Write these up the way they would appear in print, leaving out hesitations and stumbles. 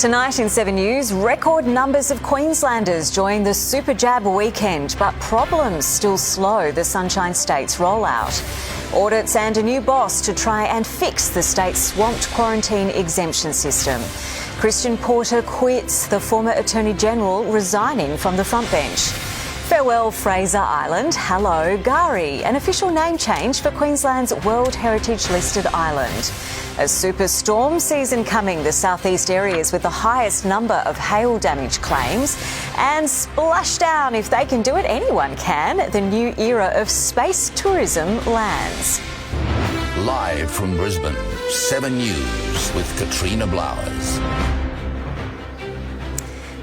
Tonight in 7 News, record numbers of Queenslanders join the Super Jab weekend, but problems still slow the Sunshine State's rollout. Audits and a new boss to try and fix the state's swamped quarantine exemption system. Christian Porter quits, the former Attorney General resigning from the front bench. Farewell Fraser Island, hello Gari, an official name change for Queensland's World Heritage listed island. A super storm season coming, the southeast areas with the highest number of hail damage claims. And splashdown, if they can do it, anyone can. The new era of space tourism lands. Live from Brisbane, 7 News with Katrina Blowers.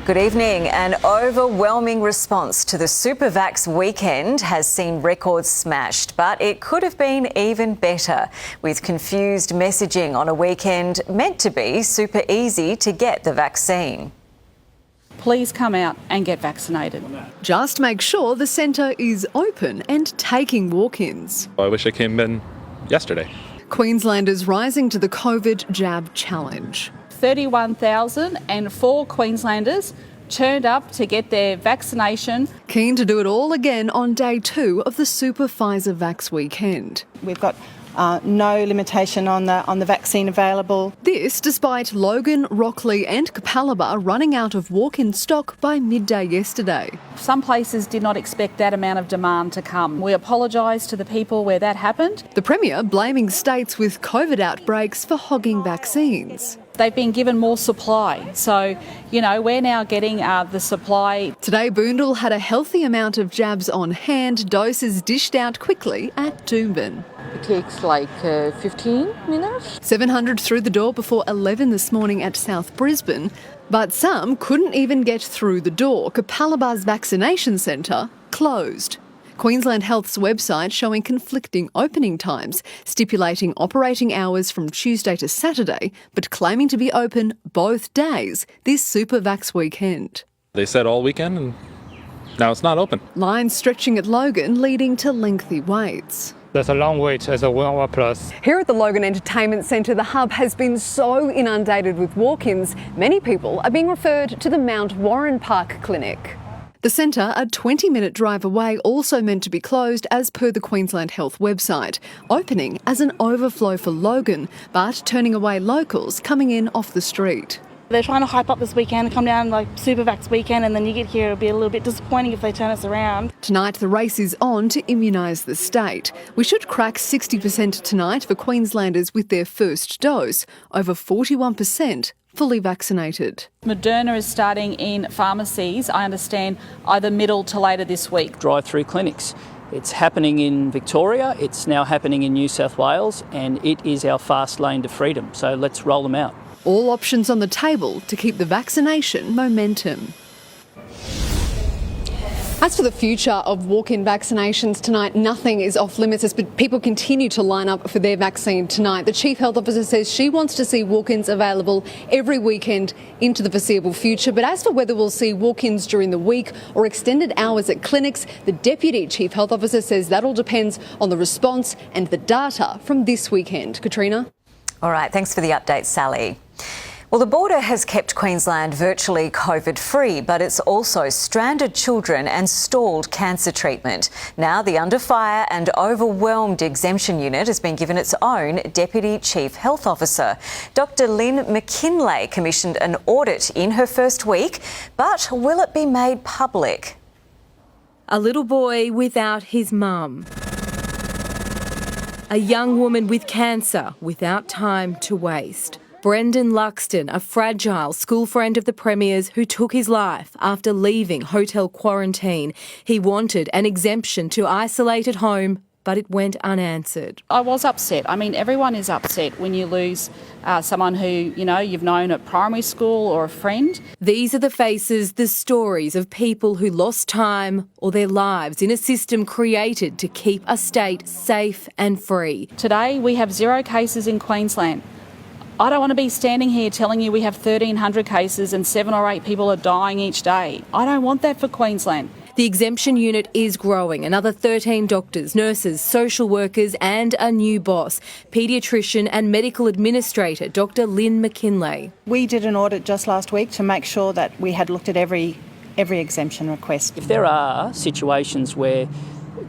Good evening. An overwhelming response to the SuperVax weekend has seen records smashed, but it could have been even better, with confused messaging on a weekend meant to be super easy to get the vaccine. Please come out and get vaccinated. Just make sure the centre is open and taking walk-ins. I wish I came in yesterday. Queenslanders rising to the COVID jab challenge. 31,004 Queenslanders turned up to get their vaccination. Keen to do it all again on day 2 of the Super Pfizer Vax weekend. We've got no limitation on the vaccine available. This despite Logan, Rockley and Capalaba running out of walk-in stock by midday yesterday. Some places did not expect that amount of demand to come. We apologise to the people where that happened. The Premier blaming states with COVID outbreaks for hogging vaccines. They've been given more supply. So, we're now getting the supply. Today, Boondall had a healthy amount of jabs on hand, doses dished out quickly at Doomben. It takes like 15 minutes. 700 through the door before 11 this morning at South Brisbane. But some couldn't even get through the door. Capalaba's vaccination centre closed. Queensland Health's website showing conflicting opening times, stipulating operating hours from Tuesday to Saturday, but claiming to be open both days this Super Vax weekend. They said all weekend and now it's not open. Lines stretching at Logan leading to lengthy waits. There's a long wait as a 1 hour plus. Here at the Logan Entertainment Centre, the hub has been so inundated with walk-ins, many people are being referred to the Mount Warren Park Clinic. The centre, a 20-minute drive away, also meant to be closed as per the Queensland Health website, opening as an overflow for Logan, but turning away locals coming in off the street. They're trying to hype up this weekend, come down like SuperVax weekend, and then you get here, it'll be a little bit disappointing if they turn us around. Tonight the race is on to immunise the state. We should crack 60% tonight for Queenslanders with their first dose, over 41% fully vaccinated. Moderna is starting in pharmacies, I understand, either middle to later this week. Drive-through clinics. It's happening in Victoria, it's now happening in New South Wales, and it is our fast lane to freedom. So let's roll them out. All options on the table to keep the vaccination momentum. As for the future of walk-in vaccinations tonight, nothing is off limits as people continue to line up for their vaccine tonight. The Chief Health Officer says she wants to see walk-ins available every weekend into the foreseeable future. But as for whether we'll see walk-ins during the week or extended hours at clinics, the Deputy Chief Health Officer says that all depends on the response and the data from this weekend. Katrina? All right, thanks for the update, Sally. Well, the border has kept Queensland virtually COVID-free, but it's also stranded children and stalled cancer treatment. Now the Under Fire and Overwhelmed Exemption Unit has been given its own Deputy Chief Health Officer. Dr Lynn McKinlay commissioned an audit in her first week, but will it be made public? A little boy without his mum. A young woman with cancer without time to waste. Brendan Luxton, a fragile school friend of the Premier's who took his life after leaving hotel quarantine. He wanted an exemption to isolate at home, but it went unanswered. I was upset. I mean, everyone is upset when you lose someone who, you've known at primary school or a friend. These are the faces, the stories of people who lost time or their lives in a system created to keep a state safe and free. Today, we have 0 cases in Queensland. I don't want to be standing here telling you we have 1,300 cases and 7 or 8 people are dying each day. I don't want that for Queensland. The exemption unit is growing. Another 13 doctors, nurses, social workers and a new boss, paediatrician and medical administrator Dr Lynn McKinlay. We did an audit just last week to make sure that we had looked at every exemption request. If there are situations where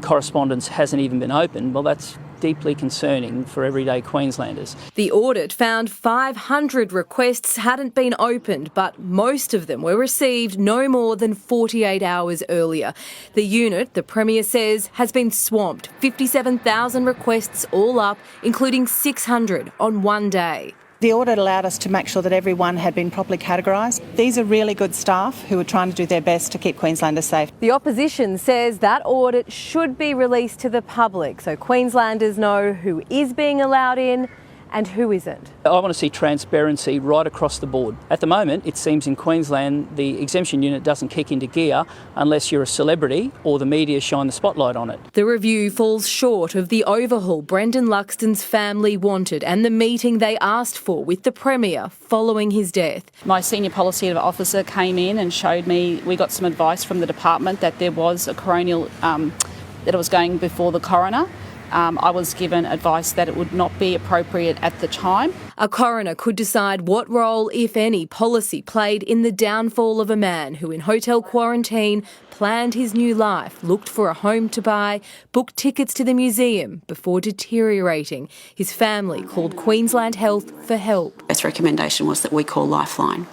correspondence hasn't even been opened, well, that's deeply concerning for everyday Queenslanders. The audit found 500 requests hadn't been opened, but most of them were received no more than 48 hours earlier. The unit, the Premier says, has been swamped. 57,000 requests all up, including 600 on one day. The audit allowed us to make sure that everyone had been properly categorised. These are really good staff who are trying to do their best to keep Queenslanders safe. The opposition says that audit should be released to the public so Queenslanders know who is being allowed in and who isn't. I want to see transparency right across the board. At the moment, it seems in Queensland the exemption unit doesn't kick into gear unless you're a celebrity or the media shine the spotlight on it. The review falls short of the overhaul Brendan Luxton's family wanted and the meeting they asked for with the Premier following his death. My senior policy officer came in and showed me, we got some advice from the department that there was a coronial, that it was going before the coroner. I was given advice that it would not be appropriate at the time. A coroner could decide what role, if any, policy played in the downfall of a man who in hotel quarantine planned his new life, looked for a home to buy, booked tickets to the museum before deteriorating. His family called Queensland Health for help. Best recommendation was that we call Lifeline.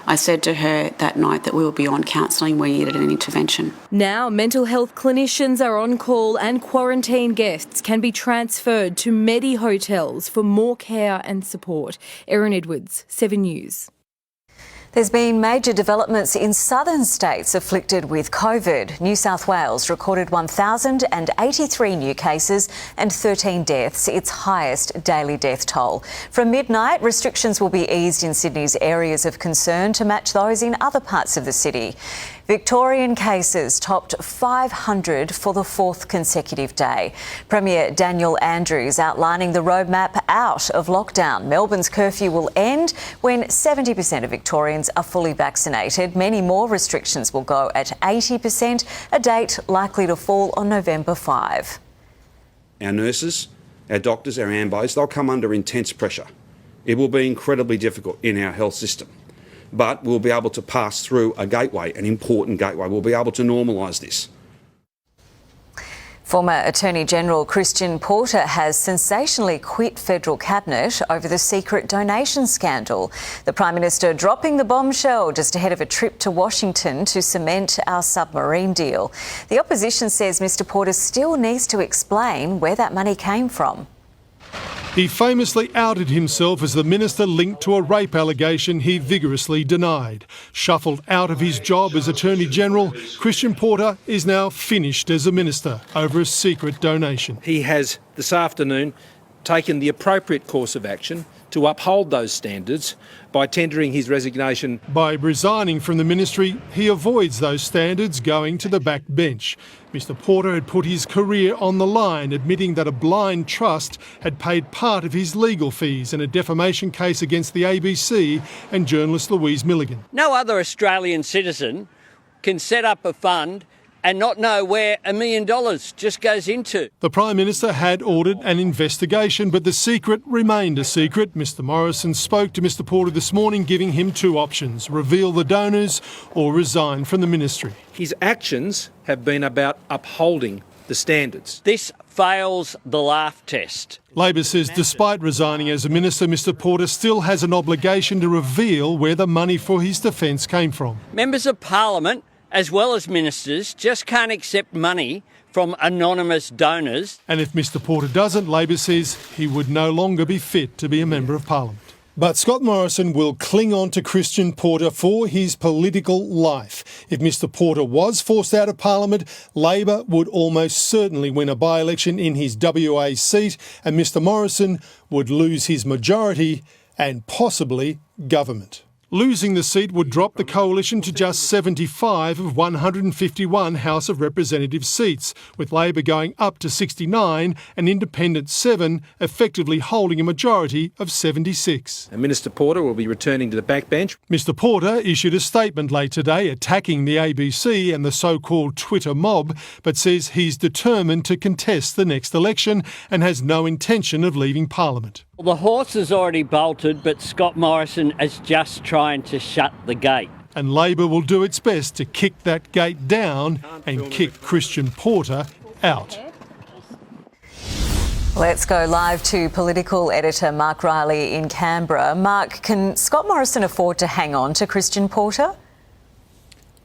I said to her that night that we would be on counselling, we needed an intervention. Now mental health clinicians are on call and quarantine guests can be transferred to Medi hotels for more care and support. Erin Edwards, 7 News. There's been major developments in southern states afflicted with COVID. New South Wales recorded 1,083 new cases and 13 deaths, its highest daily death toll. From midnight, restrictions will be eased in Sydney's areas of concern to match those in other parts of the city. Victorian cases topped 500 for the fourth consecutive day. Premier Daniel Andrews outlining the roadmap out of lockdown. Melbourne's curfew will end when 70% of Victorians are fully vaccinated. Many more restrictions will go at 80%, a date likely to fall on November 5. Our nurses, our doctors, our ambos, they'll come under intense pressure. It will be incredibly difficult in our health system. But we'll be able to pass through a gateway, an important gateway. We'll be able to normalise this. Former Attorney General Christian Porter has sensationally quit federal cabinet over the secret donation scandal. The Prime Minister dropping the bombshell just ahead of a trip to Washington to cement our submarine deal. The opposition says Mr Porter still needs to explain where that money came from. He famously outed himself as the minister linked to a rape allegation he vigorously denied. Shuffled out of his job as Attorney General, Christian Porter is now finished as a minister over a secret donation. He has this afternoon taken the appropriate course of action to uphold those standards by tendering his resignation. By resigning from the ministry, he avoids those standards, going to the back bench. Mr Porter had put his career on the line, admitting that a blind trust had paid part of his legal fees in a defamation case against the ABC and journalist Louise Milligan. No other Australian citizen can set up a fund and not know where $1 million just goes into. The Prime Minister had ordered an investigation, but the secret remained a secret. Mr Morrison spoke to Mr Porter this morning, giving him two options: reveal the donors or resign from the ministry. His actions have been about upholding the standards. This fails the laugh test. Labor says despite resigning as a minister, Mr Porter still has an obligation to reveal where the money for his defence came from. Members of Parliament, as well as ministers, just can't accept money from anonymous donors. And if Mr Porter doesn't, Labor says he would no longer be fit to be a Member of Parliament. But Scott Morrison will cling on to Christian Porter for his political life. If Mr Porter was forced out of Parliament, Labor would almost certainly win a by-election in his WA seat, and Mr Morrison would lose his majority and possibly government. Losing the seat would drop the coalition to just 75 of 151 House of Representatives seats, with Labor going up to 69 and Independent 7, effectively holding a majority of 76. And Minister Porter will be returning to the backbench. Mr Porter issued a statement late today attacking the ABC and the so-called Twitter mob, but says he's determined to contest the next election and has no intention of leaving Parliament. The horse has already bolted, but Scott Morrison is just trying to shut the gate. And Labor will do its best to kick that gate down and kick Christian Porter out. Let's go live to political editor Mark Riley in Canberra. Mark, can Scott Morrison afford to hang on to Christian Porter?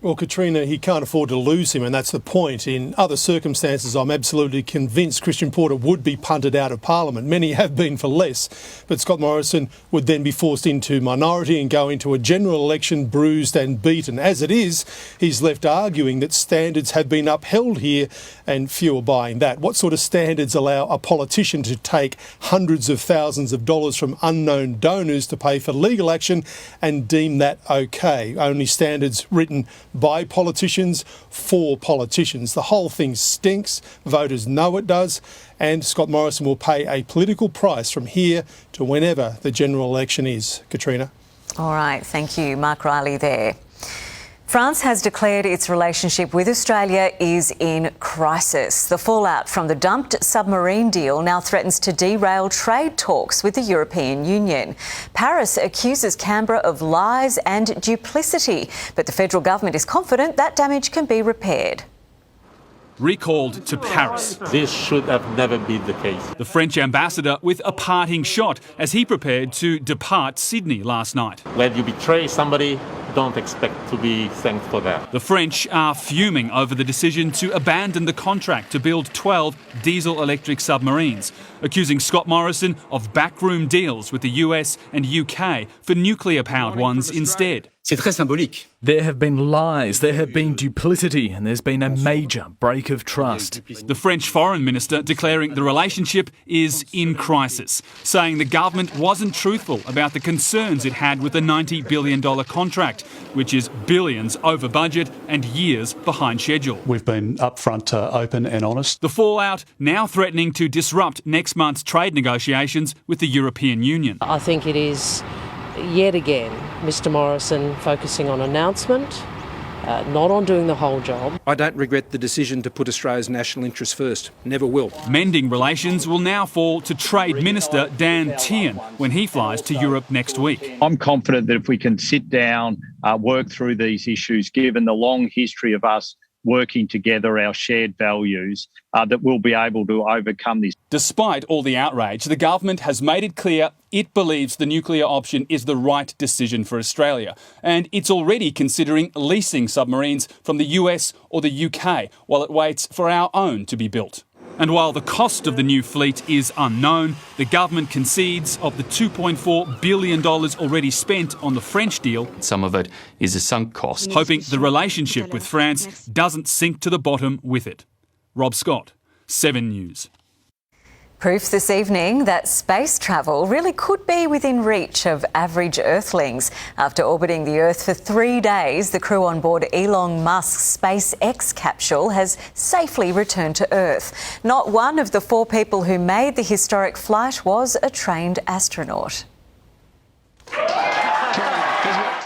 Well, Katrina, he can't afford to lose him, and that's the point. In other circumstances, I'm absolutely convinced Christian Porter would be punted out of Parliament. Many have been for less. But Scott Morrison would then be forced into minority and go into a general election bruised and beaten. As it is, he's left arguing that standards have been upheld here, and few are buying that. What sort of standards allow a politician to take hundreds of thousands of dollars from unknown donors to pay for legal action and deem that okay? Only standards written by politicians for politicians. The whole thing stinks. Voters know it does. And Scott Morrison will pay a political price from here to whenever the general election is. Katrina. All right. Thank you, Mark Riley there. France has declared its relationship with Australia is in crisis. The fallout from the dumped submarine deal now threatens to derail trade talks with the European Union. Paris accuses Canberra of lies and duplicity, but the federal government is confident that damage can be repaired. Recalled to Paris. This should have never been the case. The French ambassador with a parting shot as he prepared to depart Sydney last night. When you betray somebody, don't expect to be thanked for that. The French are fuming over the decision to abandon the contract to build 12 diesel-electric submarines, accusing Scott Morrison of backroom deals with the US and UK for nuclear-powered ones instead. C'est très symbolique. There have been lies, there have been duplicity, and there's been a major break of trust. The French foreign minister declaring the relationship is in crisis, saying the government wasn't truthful about the concerns it had with the $90 billion contract, which is billions over budget and years behind schedule. We've been upfront, open and honest. The fallout now threatening to disrupt next month's trade negotiations with the European Union. I think it is yet again Mr Morrison focusing on announcement, not on doing the whole job. I don't regret the decision to put Australia's national interests first. Never will. Mending relations will now fall to Trade Minister Dan Tehan when he flies to Europe next week. I'm confident that if we can sit down, work through these issues, given the long history of us working together, our shared values, that we'll be able to overcome this. Despite all the outrage, the government has made it clear it believes the nuclear option is the right decision for Australia. And it's already considering leasing submarines from the US or the UK while it waits for our own to be built. And while the cost of the new fleet is unknown, the government concedes of the $2.4 billion already spent on the French deal. Some of it is a sunk cost. Hoping the relationship with France doesn't sink to the bottom with it. Rob Scott, 7 News. Proof this evening that space travel really could be within reach of average Earthlings. After orbiting the Earth for 3 days, the crew on board Elon Musk's SpaceX capsule has safely returned to Earth. Not one of the 4 people who made the historic flight was a trained astronaut.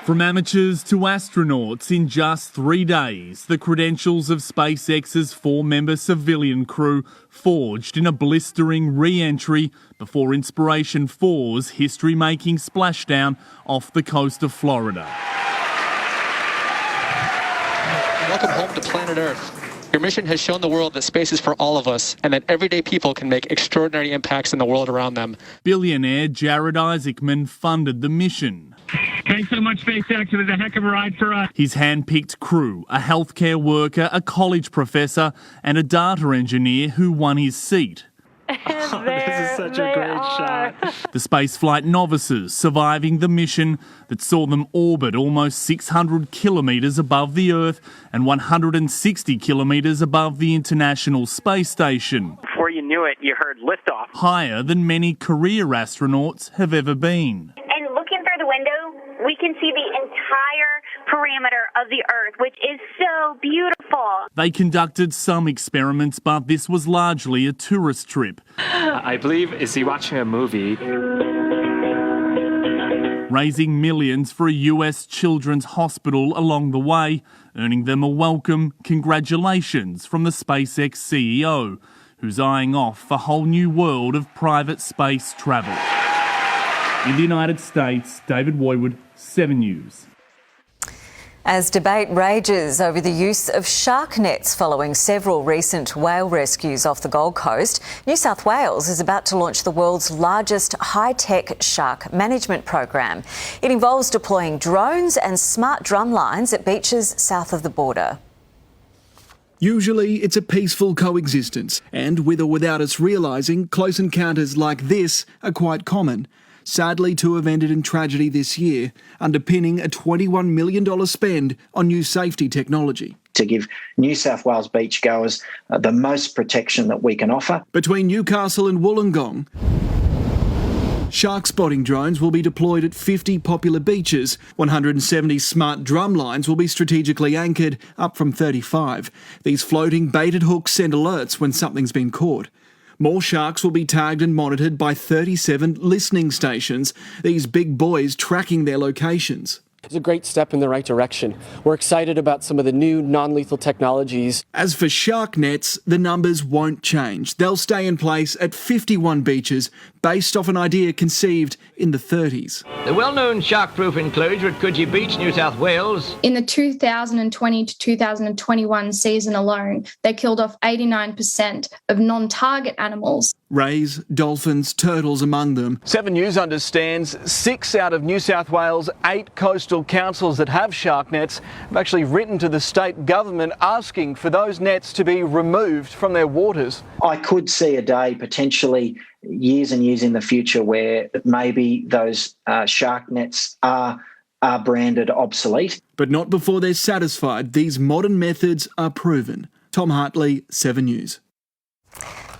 From amateurs to astronauts in just 3 days, the credentials of SpaceX's 4-member civilian crew forged in a blistering re-entry before Inspiration 4's history-making splashdown off the coast of Florida. Welcome home to planet Earth. Your mission has shown the world that space is for all of us and that everyday people can make extraordinary impacts in the world around them. Billionaire Jared Isaacman funded the mission. Thanks so much, SpaceX. It was a heck of a ride for us. His hand-picked crew, a healthcare worker, a college professor and a data engineer who won his seat. This is such a great shot. The spaceflight novices surviving the mission that saw them orbit almost 600 kilometres above the Earth and 160 kilometres above the International Space Station. Before you knew it, you heard liftoff. Higher than many career astronauts have ever been. And looking through the window, we can see the entire perimeter of the Earth, which is so beautiful. They conducted some experiments, but this was largely a tourist trip. I believe, is he watching a movie? Raising millions for a US children's hospital along the way, earning them a welcome congratulations from the SpaceX CEO, who's eyeing off a whole new world of private space travel. In the United States, David Woywood, 7 News. As debate rages over the use of shark nets following several recent whale rescues off the Gold Coast, New South Wales is about to launch the world's largest high-tech shark management program. It involves deploying drones and smart drum lines at beaches south of the border. Usually it's a peaceful coexistence, and with or without us realising, close encounters like this are quite common. Sadly to have ended in tragedy this year, underpinning a $21 million spend on new safety technology. To give New South Wales beachgoers the most protection that we can offer. Between Newcastle and Wollongong, shark spotting drones will be deployed at 50 popular beaches. 170 smart drum lines will be strategically anchored, up from 35. These floating baited hooks send alerts when something's been caught. More sharks will be tagged and monitored by 37 listening stations, these big boys tracking their locations. It's a great step in the right direction. We're excited about some of the new non-lethal technologies. As for shark nets, the numbers won't change. They'll stay in place at 51 beaches, based off an idea conceived in the 30s. The well-known shark-proof enclosure at Coogee Beach, New South Wales. In the 2020 to 2021 season alone, they killed off 89% of non-target animals. Rays, dolphins, turtles among them. 7 News understands 6 out of New South Wales' 8 coastal councils that have shark nets have actually written to the state government asking for those nets to be removed from their waters. I could see a day, potentially years and years in the future, where maybe those shark nets are branded obsolete. But not before they're satisfied these modern methods are proven. Tom Hartley, 7 News.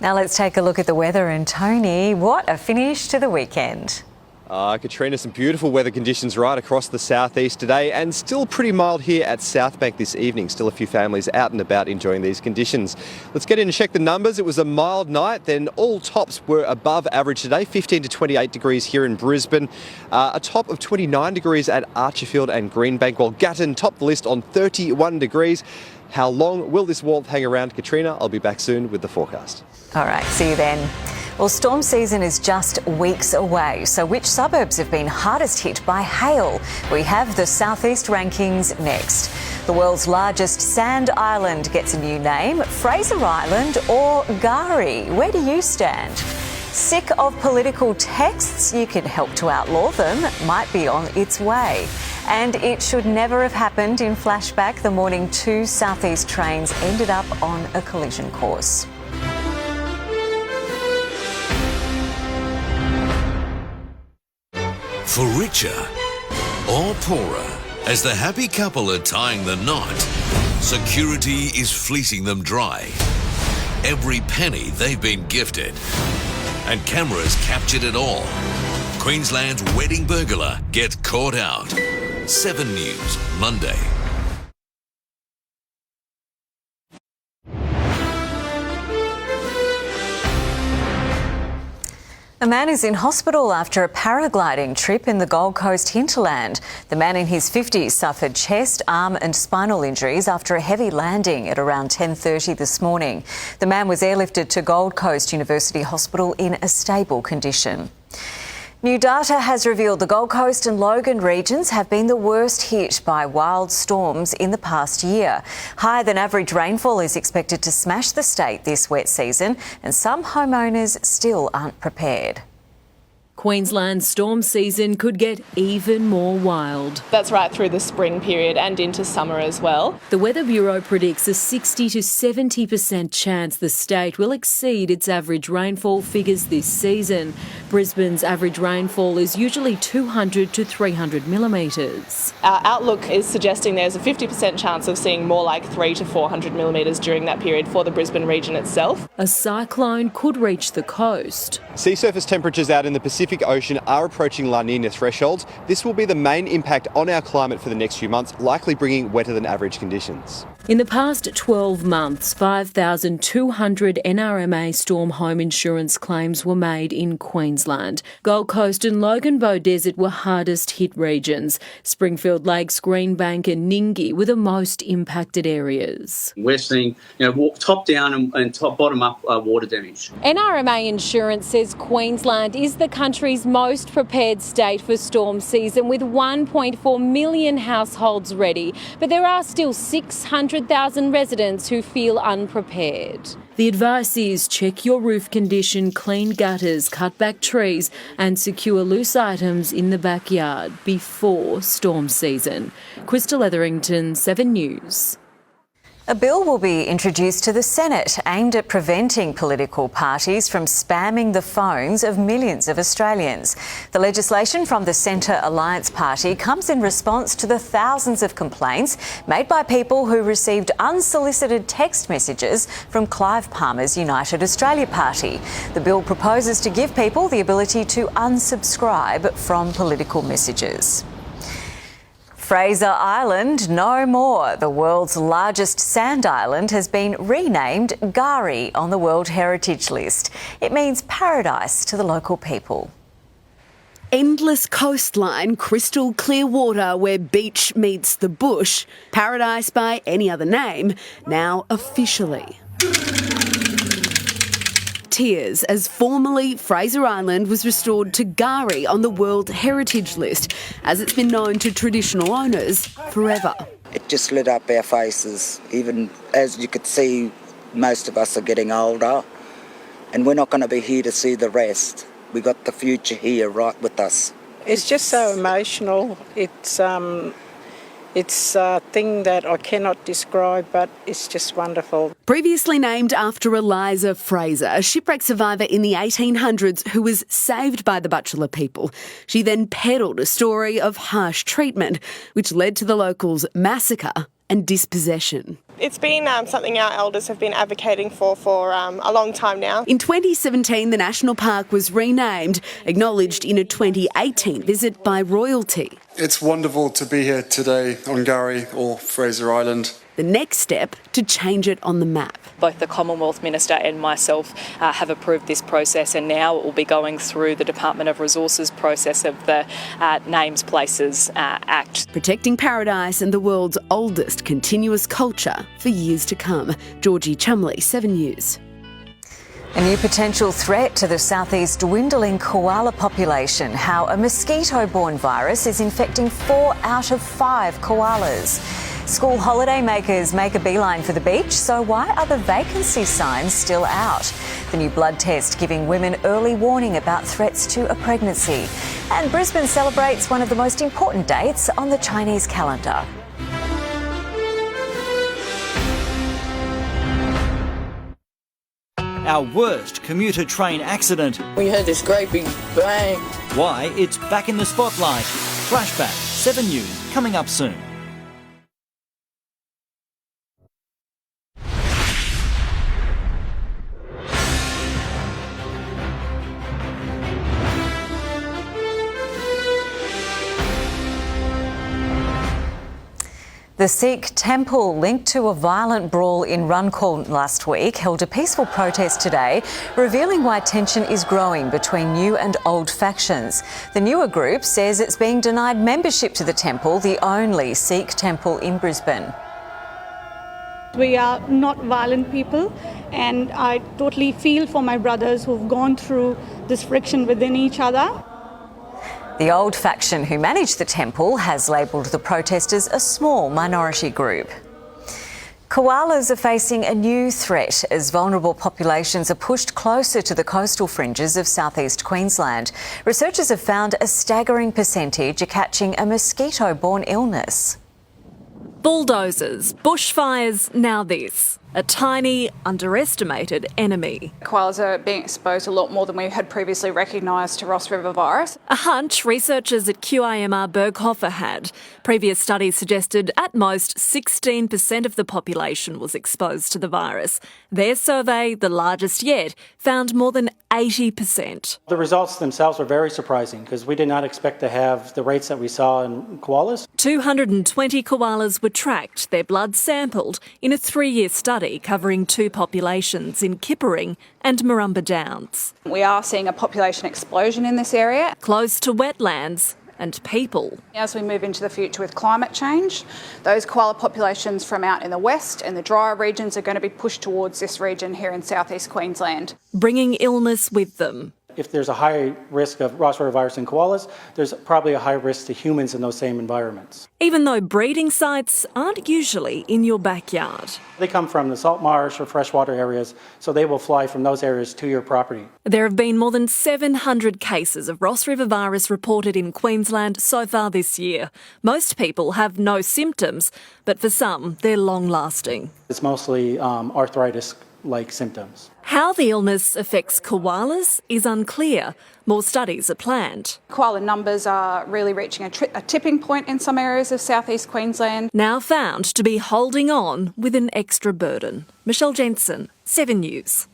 Now let's take a look at the weather. And Tony, what a finish to the weekend. Katrina, some beautiful weather conditions right across the southeast today, and still pretty mild here at Southbank this evening. Still a few families out and about enjoying these conditions. Let's get in and check the numbers. It was a mild night, then all tops were above average today, 15 to 28 degrees here in Brisbane, a top of 29 degrees at Archerfield and Greenbank, while Gatton topped the list on 31 degrees. How long will this warmth hang around, Katrina? I'll be back soon with the forecast. All right, see you then. Well, storm season is just weeks away, so which suburbs have been hardest hit by hail? We have the Southeast rankings next. The world's largest sand island gets a new name, Fraser Island or Gari. Where do you stand? Sick of political texts? You can help to outlaw them. It might be on its way. And it should never have happened. In flashback, the morning 2 Southeast trains ended up on a collision course. For richer or poorer, as the happy couple are tying the knot, security is fleecing them dry. Every penny they've been gifted, and cameras captured it all. Queensland's wedding burglar gets caught out. 7 News, Monday. A man is in hospital after a paragliding trip in the Gold Coast hinterland. The man in his 50s suffered chest, arm and spinal injuries after a heavy landing at around 10:30 this morning. The man was airlifted to Gold Coast University Hospital in a stable condition. New data has revealed the Gold Coast and Logan regions have been the worst hit by wild storms in the past year. Higher than average rainfall is expected to smash the state this wet season, and some homeowners still aren't prepared. Queensland's storm season could get even more wild. That's right through the spring period and into summer as well. The Weather Bureau predicts a 60 to 70% chance the state will exceed its average rainfall figures this season. Brisbane's average rainfall is usually 200 to 300 millimetres. Our outlook is suggesting there's a 50% chance of seeing more like 300 to 400 millimetres during that period for the Brisbane region itself. A cyclone could reach the coast. Sea surface temperatures out in the Pacific Pacific Ocean are approaching La Nina thresholds. This will be the main impact on our climate for the next few months, likely bringing wetter than average conditions. In the past 12 months, 5,200 NRMA storm home insurance claims were made in Queensland. Gold Coast and Loganbow Desert were hardest hit regions. Springfield Lakes, Greenbank and Ningi were the most impacted areas. We're seeing top down and top bottom up water damage. NRMA Insurance says Queensland is the country's most prepared state for storm season, with 1.4 million households ready. But there are still 600,000 residents who feel unprepared. The advice is check your roof condition, clean gutters, cut back trees and secure loose items in the backyard before storm season. Crystal Etherington, 7 News. A bill will be introduced to the Senate aimed at preventing political parties from spamming the phones of millions of Australians. The legislation from the Centre Alliance Party comes in response to the thousands of complaints made by people who received unsolicited text messages from Clive Palmer's United Australia Party. The bill proposes to give people the ability to unsubscribe from political messages. Fraser Island, no more. The world's largest sand island has been renamed Gari on the World Heritage List. It means paradise to the local people. Endless coastline, crystal clear water where beach meets the bush. Paradise by any other name, now officially. Tears as formerly Fraser Island was restored to Gari on the World Heritage List, as it's been known to traditional owners forever. It just lit up our faces. Even as you could see, most of us are getting older and we're not going to be here to see the rest. We got the future here right with us. It's just so emotional. It's a thing that I cannot describe, but it's just wonderful. Previously named after Eliza Fraser, a shipwreck survivor in the 1800s who was saved by the Butchulla people. She then peddled a story of harsh treatment, which led to the locals' massacre and dispossession. It's been something our elders have been advocating for a long time now. In 2017, the national park was renamed, acknowledged in a 2018 visit by royalty. It's wonderful to be here today on Gari or Fraser Island. The next step to change it on the map. Both the Commonwealth Minister and myself have approved this process, and now it will be going through the Department of Resources process of the Names Places Act. Protecting paradise and the world's oldest continuous culture for years to come. Georgie Chumley, 7 News. A new potential threat to the southeast dwindling koala population. How a mosquito-borne virus is infecting 4 out of 5 koalas. School holiday makers make a beeline for the beach, so why are the vacancy signs still out? The new blood test giving women early warning about threats to a pregnancy. And Brisbane celebrates one of the most important dates on the Chinese calendar. Our worst commuter train accident. We had this great big bang. Why it's back in the spotlight. Flashback, 7 News, coming up soon. The Sikh temple linked to a violent brawl in Runcorn last week held a peaceful protest today, revealing why tension is growing between new and old factions. The newer group says it's being denied membership to the temple, the only Sikh temple in Brisbane. We are not violent people, and I totally feel for my brothers who've gone through this friction within each other. The old faction who manage the temple has labelled the protesters a small minority group. Koalas are facing a new threat as vulnerable populations are pushed closer to the coastal fringes of southeast Queensland. Researchers have found a staggering percentage are catching a mosquito-borne illness. Bulldozers, bushfires, now this. a tiny, underestimated enemy. Koalas are being exposed a lot more than we had previously recognised to Ross River virus. A hunch researchers at QIMR Berghofer had. Previous studies suggested at most 16% of the population was exposed to the virus. Their survey, the largest yet, found more than 80%. The results themselves were very surprising because we did not expect to have the rates that we saw in koalas. 220 koalas were tracked, their blood sampled, in a 3-year study covering 2 populations in Kippering and Marumba Downs. We are seeing a population explosion in this area. Close to wetlands and people. As we move into the future with climate change, those koala populations from out in the west and the drier regions are going to be pushed towards this region here in southeast Queensland. Bringing illness with them. If there's a high risk of Ross River virus in koalas, there's probably a high risk to humans in those same environments. Even though breeding sites aren't usually in your backyard. They come from the salt marsh or freshwater areas, so they will fly from those areas to your property. There have been more than 700 cases of Ross River virus reported in Queensland so far this year. Most people have no symptoms, but for some, they're long-lasting. It's mostly arthritis-like symptoms. How the illness affects koalas is unclear. More studies are planned. Koala numbers are really reaching a tipping point in some areas of southeast Queensland. Now found to be holding on with an extra burden. Michelle Jensen, 7 News.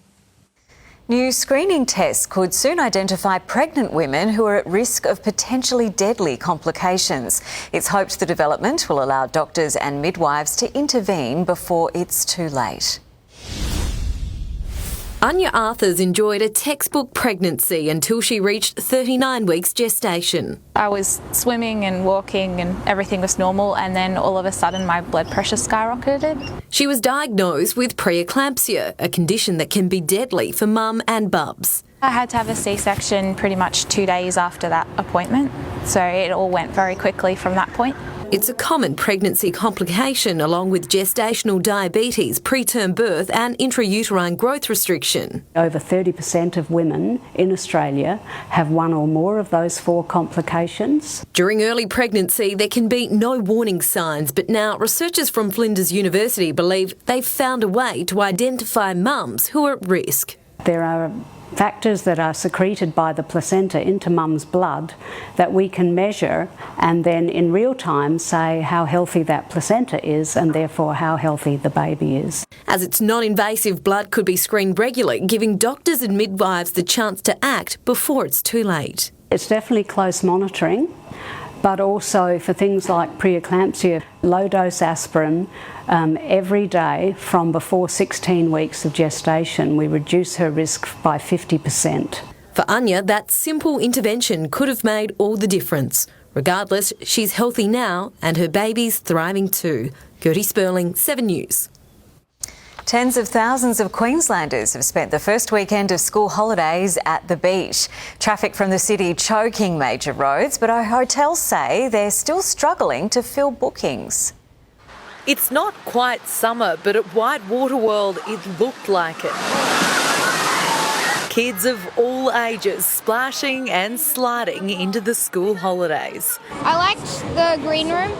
New screening tests could soon identify pregnant women who are at risk of potentially deadly complications. It's hoped the development will allow doctors and midwives to intervene before it's too late. Anya Arthurs enjoyed a textbook pregnancy until she reached 39 weeks gestation. I was swimming and walking and everything was normal, and then all of a sudden my blood pressure skyrocketed. She was diagnosed with preeclampsia, a condition that can be deadly for mum and bubs. I had to have a C-section pretty much 2 days after that appointment, so it all went very quickly from that point. It's a common pregnancy complication along with gestational diabetes, preterm birth and intrauterine growth restriction. Over 30% of women in Australia have one or more of those 4 complications. During early pregnancy, there can be no warning signs, but now researchers from Flinders University believe they've found a way to identify mums who are at risk. There are factors that are secreted by the placenta into mum's blood that we can measure and then in real time say how healthy that placenta is and therefore how healthy the baby is. As it's non-invasive, blood could be screened regularly, giving doctors and midwives the chance to act before it's too late. It's definitely close monitoring, but also for things like preeclampsia, low-dose aspirin every day from before 16 weeks of gestation, we reduce her risk by 50%. For Anya, that simple intervention could have made all the difference. Regardless, she's healthy now and her baby's thriving too. Gertie Sperling, 7 News. Tens of thousands of Queenslanders have spent the first weekend of school holidays at the beach. Traffic from the city choking major roads, but our hotels say they're still struggling to fill bookings. It's not quite summer, but at Whitewater World it looked like it. Kids of all ages splashing and sliding into the school holidays. I liked the green room.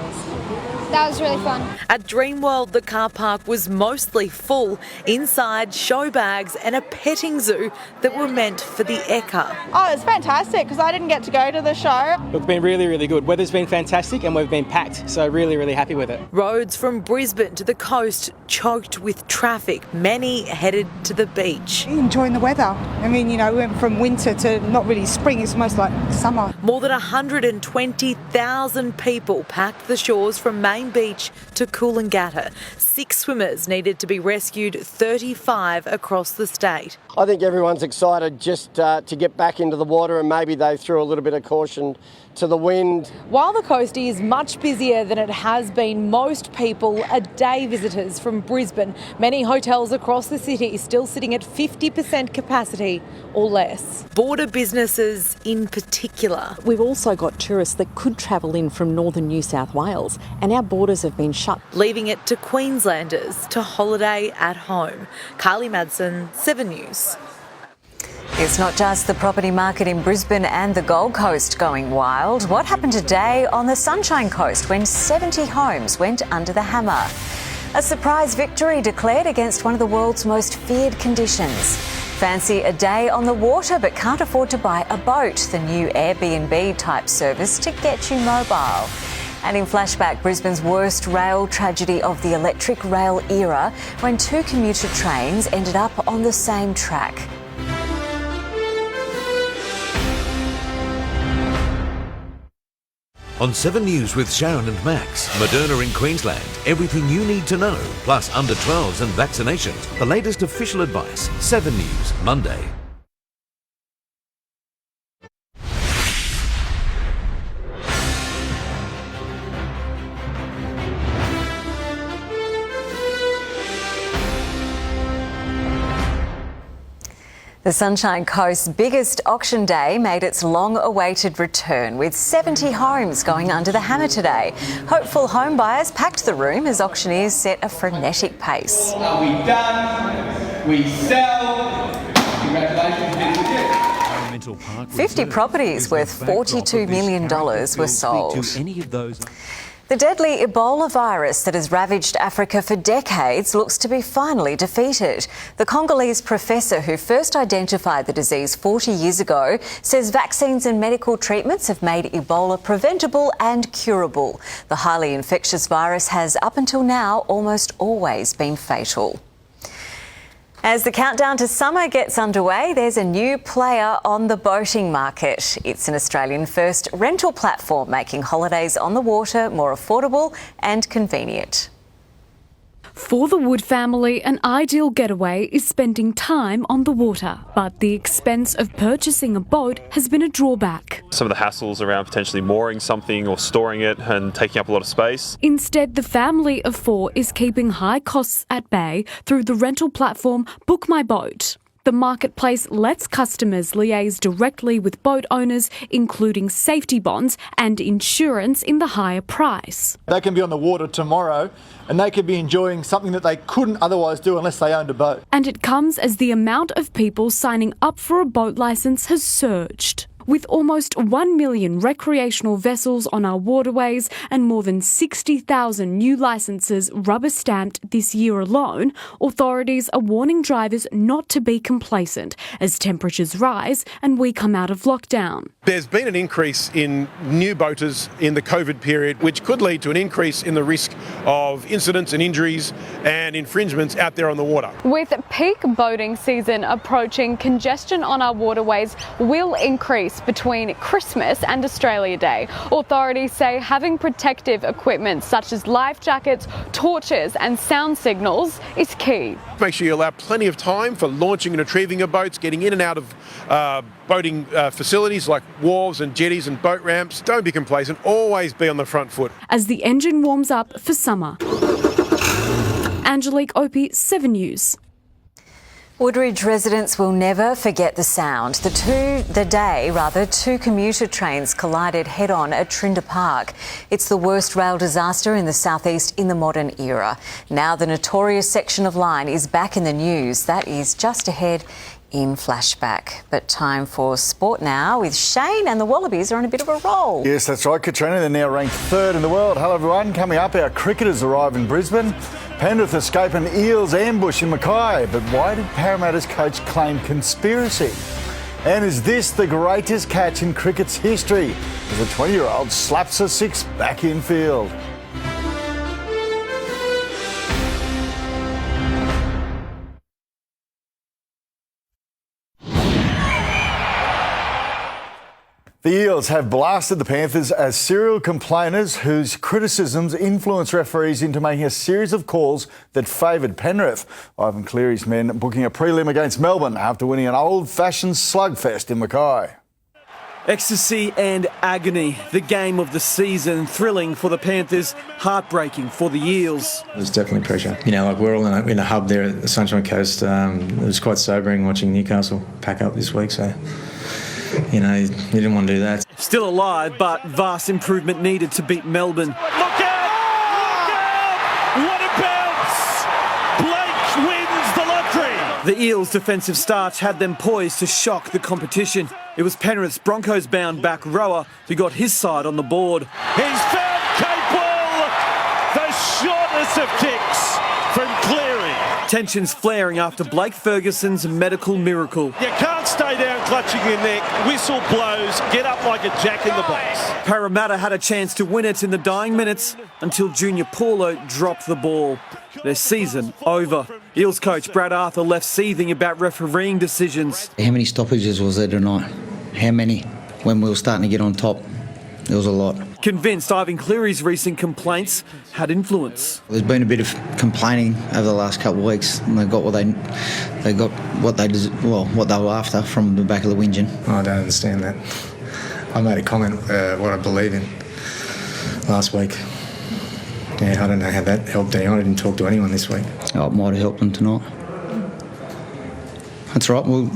That was really fun. At Dreamworld, the car park was mostly full. Inside, show bags and a petting zoo that were meant for the Ekka. Oh, it's fantastic because I didn't get to go to the show. It's been really, really good. Weather's been fantastic and we've been packed, so really, really happy with it. Roads from Brisbane to the coast choked with traffic. Many headed to the beach. Enjoying the weather. I mean, you know, we went from winter to not really spring, it's almost like summer. More than 120,000 people packed the shores from Main Beach to Coolangatta. 6 swimmers needed to be rescued, 35 across the state. I think everyone's excited just to get back into the water, and maybe they threw a little bit of caution to the wind. While the coast is much busier than it has been, most people are day visitors from Brisbane. Many hotels across the city still sitting at 50% capacity or less. Border businesses in particular. We've also got tourists that could travel in from northern New South Wales, and our borders have been shut, leaving it to Queenslanders to holiday at home. Carly Madsen, 7 News. It's not just the property market in Brisbane and the Gold Coast going wild. What happened today on the Sunshine Coast when 70 homes went under the hammer? A surprise victory declared against one of the world's most feared conditions. Fancy a day on the water but can't afford to buy a boat, the new Airbnb type service to get you mobile. And in flashback, Brisbane's worst rail tragedy of the electric rail era, when two commuter trains ended up on the same track. On 7 News with Sharon and Max, Moderna in Queensland, everything you need to know, plus under 12s and vaccinations. The latest official advice, 7 News, Monday. The Sunshine Coast's biggest auction day made its long-awaited return, with 70 homes going under the hammer today. Hopeful home buyers packed the room as auctioneers set a frenetic pace. Are we done? We sell. Congratulations. 50 properties worth $42 million were sold. The deadly Ebola virus that has ravaged Africa for decades looks to be finally defeated. The Congolese professor who first identified the disease 40 years ago says vaccines and medical treatments have made Ebola preventable and curable. The highly infectious virus has, up until now, almost always been fatal. As the countdown to summer gets underway, there's a new player on the boating market. It's an Australian-first rental platform making holidays on the water more affordable and convenient. For the Wood family, an ideal getaway is spending time on the water, but the expense of purchasing a boat has been a drawback. Some of the hassles around potentially mooring something or storing it and taking up a lot of space. Instead, the family of four is keeping high costs at bay through the rental platform Book My Boat. The marketplace lets customers liaise directly with boat owners, including safety bonds and insurance in the higher price. They can be on the water tomorrow and they could be enjoying something that they couldn't otherwise do unless they owned a boat. And it comes as the amount of people signing up for a boat licence has surged. With almost 1 million recreational vessels on our waterways and more than 60,000 new licences rubber-stamped this year alone, authorities are warning drivers not to be complacent as temperatures rise and we come out of lockdown. There's been an increase in new boaters in the COVID period, which could lead to an increase in the risk of incidents and injuries and infringements out there on the water. With peak boating season approaching, congestion on our waterways will increase between Christmas and Australia Day. Authorities say having protective equipment such as life jackets, torches and sound signals is key. Make sure you allow plenty of time for launching and retrieving your boats, getting in and out of boating facilities like wharves and jetties and boat ramps. Don't be complacent, always be on the front foot. As the engine warms up for summer. Angelique Opie, 7 News. Woodridge residents will never forget the sound. Two commuter trains collided head-on at Trinder Park. It's the worst rail disaster in the southeast in the modern era. Now the notorious section of line is back in the news. That is just ahead in flashback. But time for sport now with Shane, and the Wallabies are on a bit of a roll. Yes, that's right, Katrina. They're now ranked 3rd in the world. Hello, everyone. Coming up, our cricketers arrive in Brisbane. Penrith escape an Eels ambush in Mackay. But why did Parramatta's coach claim conspiracy? And is this the greatest catch in cricket's history as a 20-year-old slaps a six back in field? The Eels have blasted the Panthers as serial complainers whose criticisms influenced referees into making a series of calls that favoured Penrith. Ivan Cleary's men booking a prelim against Melbourne after winning an old-fashioned slugfest in Mackay. Ecstasy and agony, the game of the season, thrilling for the Panthers, heartbreaking for the Eels. There's definitely pressure. You know, like we're all in a hub there at the Sunshine Coast. It was quite sobering watching Newcastle pack up this week, so... You know, you didn't want to do that. Still alive, but vast improvement needed to beat Melbourne. Look out! Look out! What a bounce! Blake wins the lottery! The Eels' defensive starch had them poised to shock the competition. It was Penrith's Broncos-bound back rower who got his side on the board. He's found Capewell, the shortest of kicks. Tensions flaring after Blake Ferguson's medical miracle. You can't stay down clutching your neck. Whistle blows. Get up like a jack in the box. Parramatta had a chance to win it in the dying minutes until Junior Paulo dropped the ball. Their season over. Eels coach Brad Arthur left seething about refereeing decisions. How many stoppages was there tonight? How many? When we were starting to get on top, there was a lot. Convinced Ivan Cleary's recent complaints had influence. There's been a bit of complaining over the last couple of weeks, and they got what they were after from the back of the whinging. I don't understand that. I made a comment what I believe in last week. Yeah, I don't know how that helped anyone. I didn't talk to anyone this week. Oh, it might have helped them tonight. That's right. Well,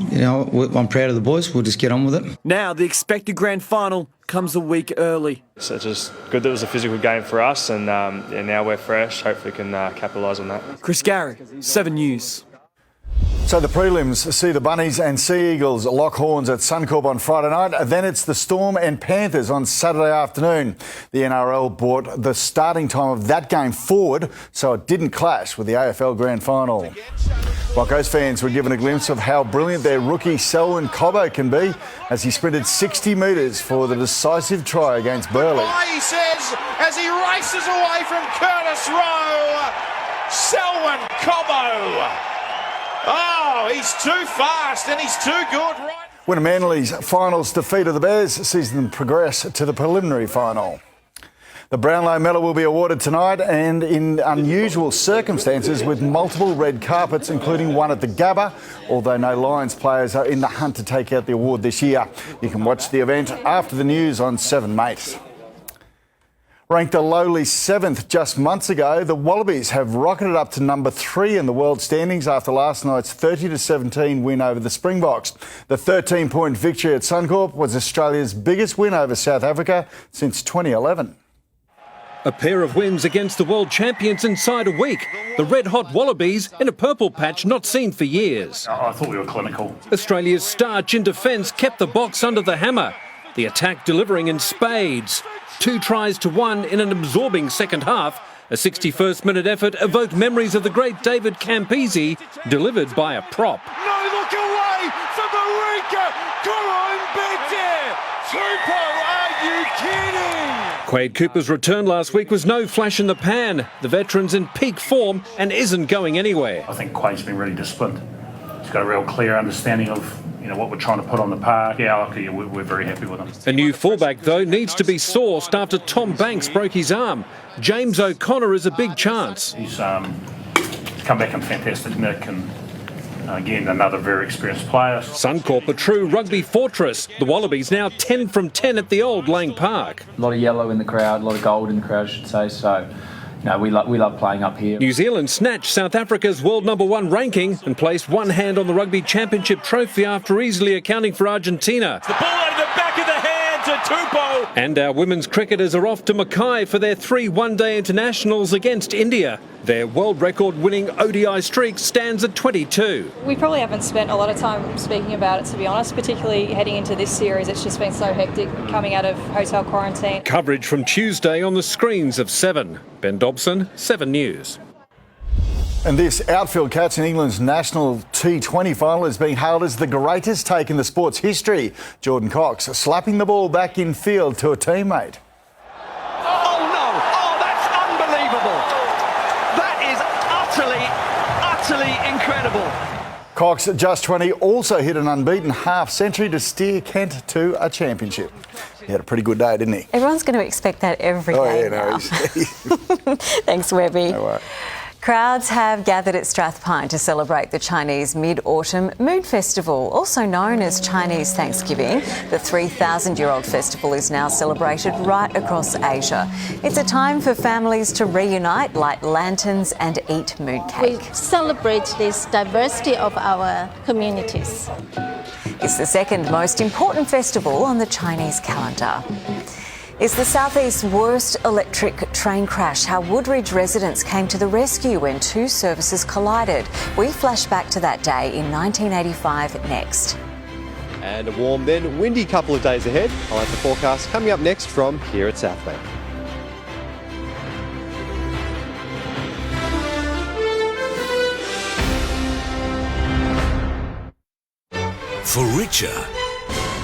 I'm proud of the boys. We'll just get on with it. Now the expected grand final comes a week early. So it's just good that it was a physical game for us, and now we're fresh. Hopefully we can capitalise on that. Chris Garrick, 7 News. So the prelims see the Bunnies and Sea Eagles lock horns at Suncorp on Friday night. Then it's the Storm and Panthers on Saturday afternoon. The NRL brought the starting time of that game forward so it didn't clash with the AFL Grand Final. Broncos fans were given a glimpse of how brilliant their rookie Selwyn Cobbo can be as he sprinted 60 metres for the decisive try against Burleigh. He says as he races away from Curtis Rowe, Selwyn Cobbo. Oh, he's too fast and he's too good, right? Winner Manly's finals defeat of the Bears sees them progress to the preliminary final. The Brownlow Medal will be awarded tonight and in unusual circumstances with multiple red carpets, including one at the Gabba, although no Lions players are in the hunt to take out the award this year. You can watch the event after the news on 7 Mate. Ranked a lowly 7th just months ago, the Wallabies have rocketed up to number 3 in the world standings after last night's 30-17 win over the Springboks. The 13-point victory at Suncorp was Australia's biggest win over South Africa since 2011. A pair of wins against the world champions inside a week. The red-hot Wallabies in a purple patch not seen for years. I thought we were clinical. Australia's starch in defence kept the Boks under the hammer. The attack delivering in spades. 2 tries to 1 in an absorbing second half. A 61st minute effort evoked memories of the great David Campese, delivered by a prop. No look away for Marika. Come on, Betty. Tupou, are you kidding? Quade Cooper's return last week was no flash in the pan. The veteran's in peak form and isn't going anywhere. I think Quade's been really disciplined. He's got a real clear understanding of what we're trying to put on the park. We're very happy with him. A new fullback, though, needs to be sourced after Tom Banks broke his arm. James O'Connor is a big chance. He's come back in fantastic nick and, again, another very experienced player. Suncorp, a true rugby fortress. The Wallabies now 10 from 10 at the old Lang Park. A lot of yellow in the crowd, a lot of gold in the crowd, I should say, so... No, we love playing up here. New Zealand snatched South Africa's world #1 ranking and placed one hand on the Rugby Championship trophy after easily accounting for Argentina. The ball out of the back of the hand to Tupou. And our women's cricketers are off to Mackay for their 3 one-day internationals against India. Their world record-winning ODI streak stands at 22. We probably haven't spent a lot of time speaking about it, to be honest, particularly heading into this series. It's just been so hectic coming out of hotel quarantine. Coverage from Tuesday on the screens of 7. Ben Dobson, 7 News. And this outfield catch in England's national T20 final is being hailed as the greatest take in the sport's history. Jordan Cox slapping the ball back in field to a teammate. Oh no! Oh, that's unbelievable! That is utterly incredible. Cox, just 20, also hit an unbeaten half century to steer Kent to a championship. He had a pretty good day, didn't he? Everyone's going to expect that every day now. Thanks, Webby. No worries. Crowds have gathered at Strathpine to celebrate the Chinese Mid-Autumn Moon Festival, also known as Chinese Thanksgiving. The 3,000-year-old festival is now celebrated right across Asia. It's a time for families to reunite, light lanterns and eat mooncake. We celebrate this diversity of our communities. It's the second most important festival on the Chinese calendar. It's the southeast's worst electric train crash, how Woodridge residents came to the rescue when 2 services collided. We flash back to that day in 1985 next. And a warm then windy couple of days ahead. I'll have the forecast coming up next from here at Southbank. For richer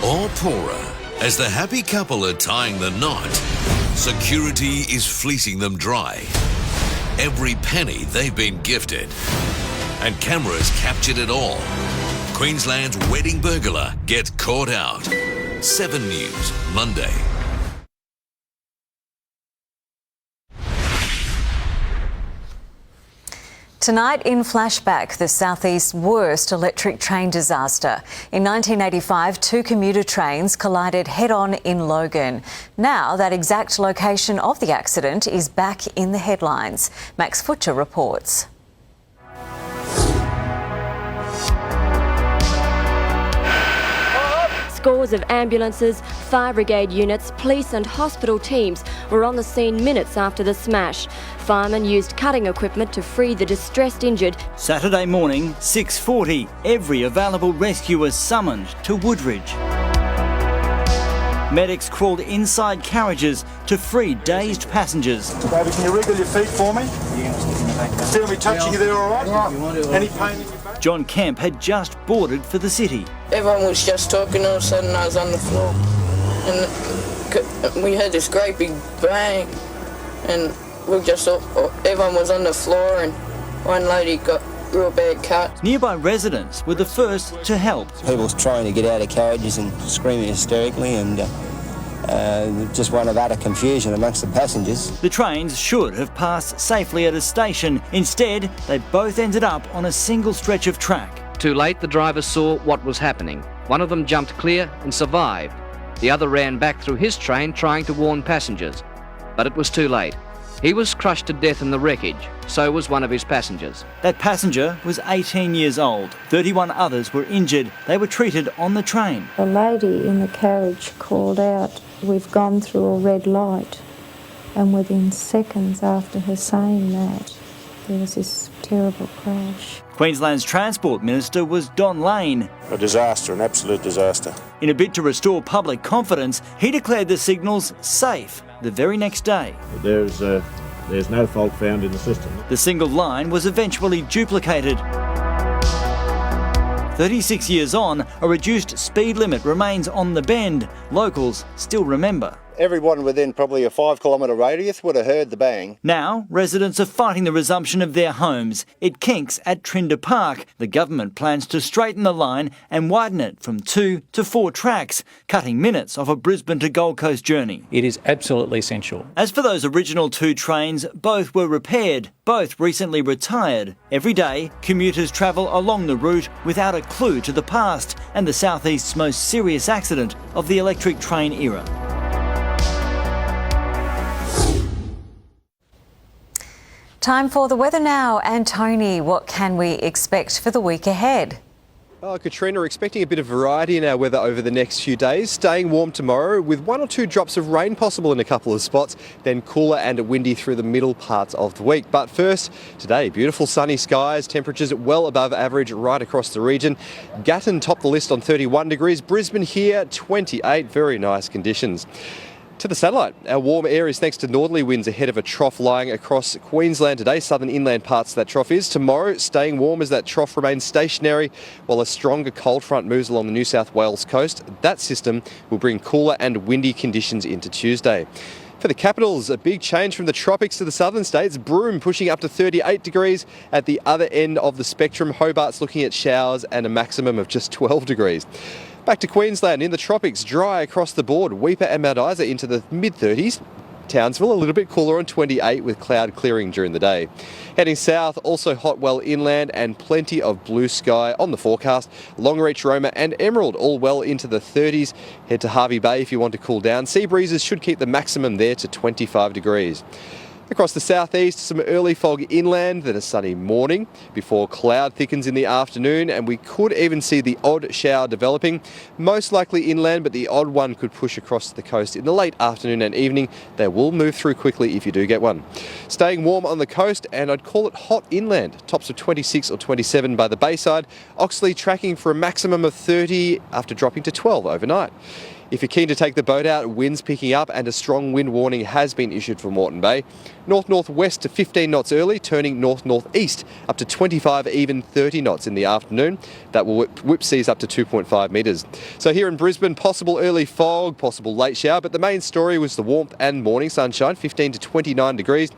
or poorer, as the happy couple are tying the knot, security is fleecing them dry. Every penny they've been gifted. And cameras captured it all. Queensland's wedding burglar gets caught out. 7 News, Monday. Tonight in flashback, the southeast's worst electric train disaster. In 1985, 2 commuter trains collided head-on in Logan. Now that exact location of the accident is back in the headlines. Max Futcher reports. Scores of ambulances, fire brigade units, police and hospital teams were on the scene minutes after the smash. Firemen used cutting equipment to free the distressed injured. Saturday morning, 6:40, every available rescue was summoned to Woodridge. Medics crawled inside carriages to free dazed passengers. Baby, can you wriggle your feet for me? Still me touching you there all right? Any pain? John Kemp had just boarded for the city. Everyone was just talking, all of a sudden I was on the floor. And we had this great big bang, and everyone was on the floor, and one lady got real bad cut. Nearby residents were the first to help. People trying to get out of carriages and screaming hysterically, and just one of utter confusion amongst the passengers. The trains should have passed safely at a station. Instead, they both ended up on a single stretch of track. Too late, the drivers saw what was happening. One of them jumped clear and survived. The other ran back through his train trying to warn passengers. But it was too late. He was crushed to death in the wreckage. So was one of his passengers. That passenger was 18 years old. 31 others were injured. They were treated on the train. A lady in the carriage called out, "We've gone through a red light." And within seconds after her saying that, there was this terrible crash. Queensland's Transport Minister was Don Lane. A disaster, an absolute disaster. In a bid to restore public confidence, he declared the signals safe the very next day. There's no fault found in the system. The single line was eventually duplicated. 36 years on, a reduced speed limit remains on the bend. Locals still remember. Everyone within probably a 5-kilometre radius would have heard the bang. Now, residents are fighting the resumption of their homes. It kinks at Trinder Park. The government plans to straighten the line and widen it from 2 to 4 tracks, cutting minutes off a Brisbane to Gold Coast journey. It is absolutely essential. As for those original 2 trains, both were repaired, both recently retired. Every day, commuters travel along the route without a clue to the past and the southeast's most serious accident of the electric train era. Time for the weather now. And Tony, what can we expect for the week ahead? Katrina, we're expecting a bit of variety in our weather over the next few days. Staying warm tomorrow with 1 or 2 drops of rain possible in a couple of spots, then cooler and windy through the middle parts of the week. But first, today, beautiful sunny skies, temperatures well above average right across the region. Gatton topped the list on 31 degrees, Brisbane here 28, very nice conditions. To the satellite, our warm air is thanks to northerly winds ahead of a trough lying across Queensland today. Southern inland parts of that trough is. Tomorrow, staying warm as that trough remains stationary while a stronger cold front moves along the New South Wales coast. That system will bring cooler and windy conditions into Tuesday. For the capitals, a big change from the tropics to the southern states. Broome pushing up to 38 degrees. At the other end of the spectrum, Hobart's looking at showers and a maximum of just 12 degrees. Back to Queensland, in the tropics, dry across the board. Weipa and Mount Isa into the mid-30s. Townsville a little bit cooler on 28 with cloud clearing during the day. Heading south, also hot well inland and plenty of blue sky on the forecast. Longreach, Roma and Emerald all well into the 30s. Head to Harvey Bay if you want to cool down. Sea breezes should keep the maximum there to 25 degrees. Across the southeast, some early fog inland, then a sunny morning before cloud thickens in the afternoon, and we could even see the odd shower developing, most likely inland, but the odd one could push across the coast in the late afternoon and evening. They will move through quickly if you do get one. Staying warm on the coast, and I'd call it hot inland. Tops of 26 or 27 by the Bayside. Oxley tracking for a maximum of 30 after dropping to 12 overnight. If you're keen to take the boat out, winds picking up and a strong wind warning has been issued for Moreton Bay. North-northwest to 15 knots early, turning north-northeast up to 25, even 30 knots in the afternoon. That will whip seas up to 2.5 metres. So here in Brisbane, possible early fog, possible late shower, but the main story was the warmth and morning sunshine, 15 to 29 degrees.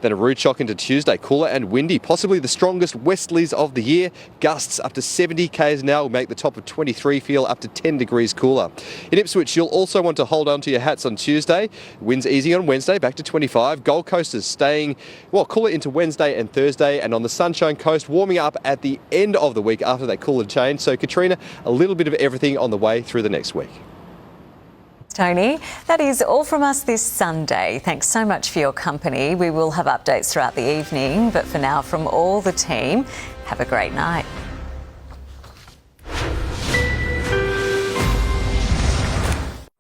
Then a rude shock into Tuesday, cooler and windy, possibly the strongest westerlies of the year. Gusts up to 70 k's an hour will make the top of 23 feel up to 10 degrees cooler. In Ipswich, you'll also want to hold on to your hats on Tuesday. Winds easing on Wednesday, back to 25. Gold Coasters staying, well, cooler into Wednesday and Thursday. And on the Sunshine Coast, warming up at the end of the week after that cooler change. So, Katrina, a little bit of everything on the way through the next week. Tony, that is all from us this Sunday. Thanks so much for your company. We will have updates throughout the evening, but for now, from all the team, have a great night.